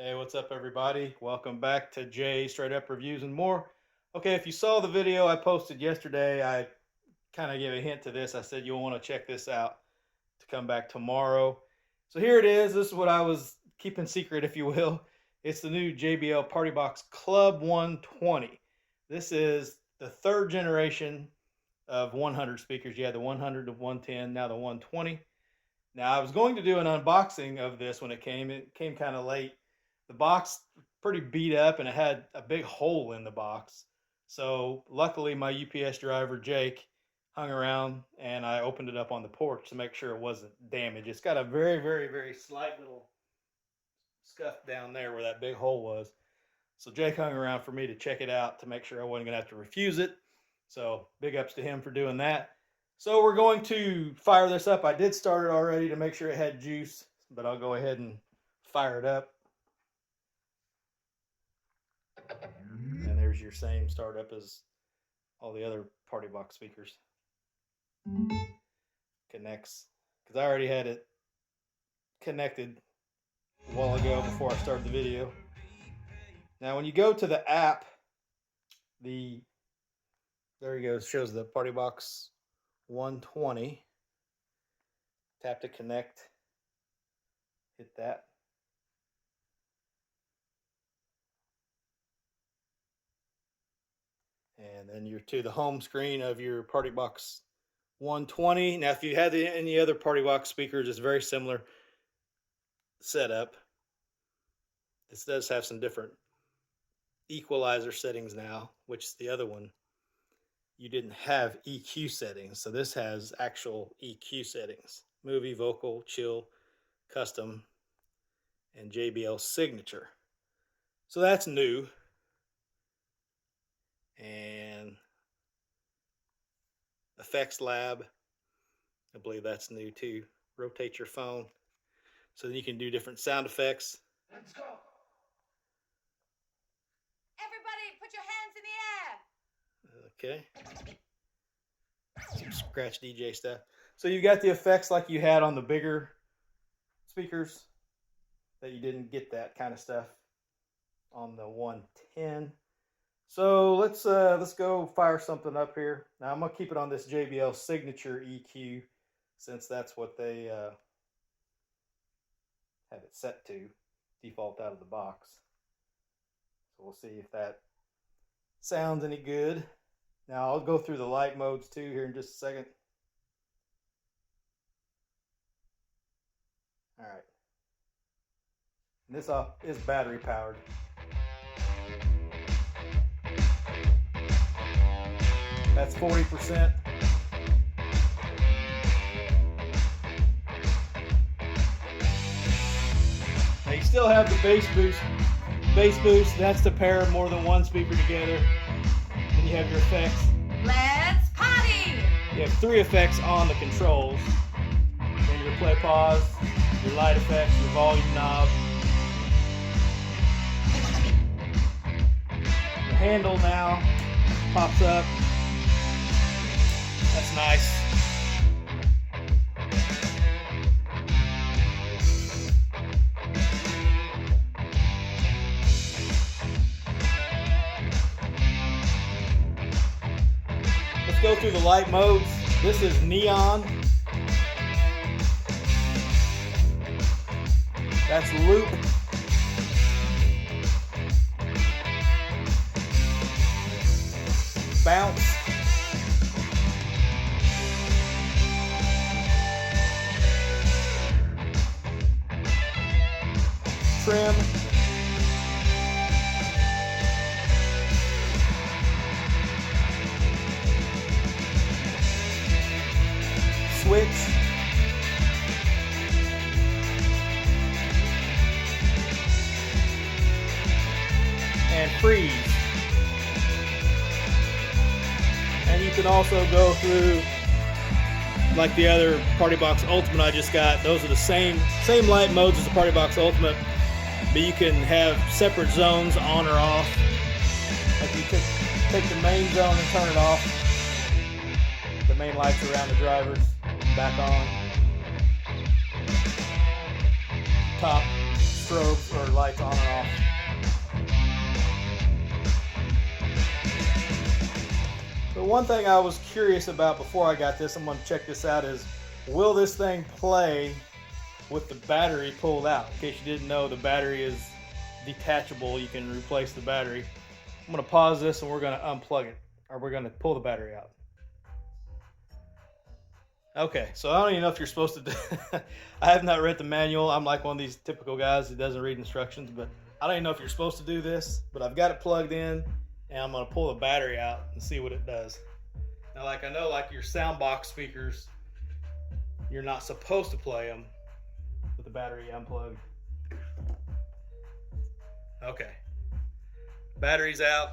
Hey, what's up, everybody? Welcome back to Jay Straight Up Reviews and More. Okay, if you saw the video I posted yesterday, I kind of gave a hint to this. I said you'll want to check this out to come back tomorrow. So here it is. This is what I was keeping secret, if you will. It's the new JBL Partybox Club 120. This is the third generation of 100 speakers. You had the 100 to 110, now the 120. Now, I was going to do an unboxing of this when it came. It came kind of late. The box pretty beat up and it had a big hole in the box. So luckily my UPS driver, Jake, hung around and I opened it up on the porch to make sure it wasn't damaged. It's got a very, very, very slight little scuff down there where that big hole was. So Jake hung around for me to check it out to make sure I wasn't going to have to refuse it. So big ups to him for doing that. So we're going to fire this up. I did start it already to make sure it had juice, but I'll go ahead and fire it up. And there's your same startup as all the other Partybox speakers. Connects, because I already had it connected a while ago before I started the video. Now when you go to the app, there you go, it shows the Partybox 120. Tap to connect, hit that. And then you're to the home screen of your Partybox 120. Now, if you had any other Partybox speakers, it's very similar setup. This does have some different equalizer settings now, which the other one, you didn't have EQ settings. So this has actual EQ settings: movie, vocal, chill, custom, and JBL signature. So that's new. And Effects Lab, I believe that's new too. Rotate your phone so then you can do different sound effects. Let's go. Everybody put your hands in the air. Okay. Some scratch DJ stuff. So you got the effects like you had on the bigger speakers, that you didn't get that kind of stuff on the 110. So let's go fire something up here. Now I'm gonna keep it on this JBL signature EQ since that's what they have it set to, default out of the box. So we'll see if that sounds any good. Now I'll go through the light modes too here in just a second. All right. And this is battery powered. That's 40%. Now you still have the bass boost. Bass boost, that's to pair more than one speaker together. Then you have your effects. Let's party! You have 3 effects on the controls. Then your play pause, your light effects, your volume knob. The handle now pops up. That's nice. Let's go through the light modes. This is neon. That's loop. Bounce. Trim. Switch. And freeze. And you can also go through like the other Partybox Ultimate I just got. Those are the same light modes as the Partybox Ultimate, but you can have separate zones on or off. Like you could take the main zone and turn it off. The main lights around the drivers back on. Top strobes or lights on and off. So one thing I was curious about before I got this, I'm going to check this out, is will this thing play with the battery pulled out? In case you didn't know, the battery is detachable. You can replace the battery. I'm going to pause this and we're going to unplug it, or we're going to pull the battery out. Okay, so I don't even know if you're supposed to do I have not read the manual. I'm like one of these typical guys who doesn't read instructions, but I don't even know if you're supposed to do this, but I've got it plugged in and I'm going to pull the battery out and see what it does. Now, like I know, like your sound box speakers, you're not supposed to play them with the battery unplugged. Okay, battery's out,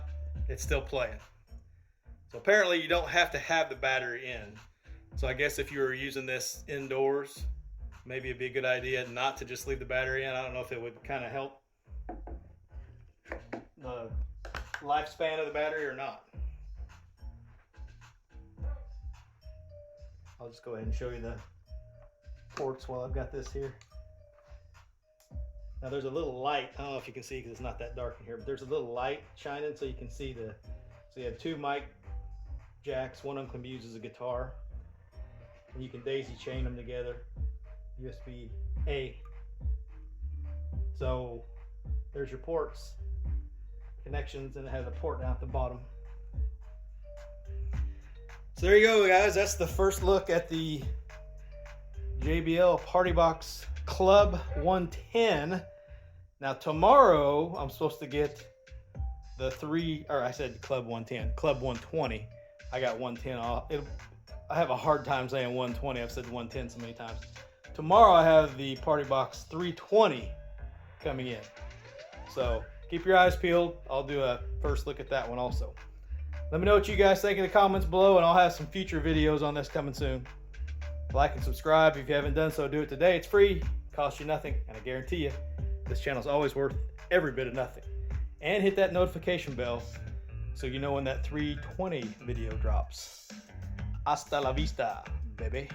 it's still playing. So apparently you don't have to have the battery in. So I guess if you were using this indoors, maybe it'd be a good idea not to just leave the battery in. I don't know if it would kind of help the lifespan of the battery or not. I'll just go ahead and show you the ports while I've got this here. Now there's a little light. I don't know if you can see because it's not that dark in here, but there's a little light shining so you can see the, so you have two mic jacks. One of them can be used as a guitar. And you can daisy chain them together. USB A. So there's your ports, connections, and it has a port down at the bottom. So there you go, guys. That's the first look at the JBL Partybox Club 110. Now tomorrow I'm supposed to get the I said Club 110, Club 120. I got 110 off. I have a hard time saying 120. I've said 110 so many times. Tomorrow I have the Partybox 320 coming in. So keep your eyes peeled. I'll do a first look at that one also. Let me know what you guys think in the comments below, and I'll have some future videos on this coming soon. Like and subscribe if you haven't done so. Do it today. It's free, costs you nothing, and I guarantee you this channel is always worth every bit of nothing. And hit that notification bell so you know when that 320 video drops. Hasta la vista, baby.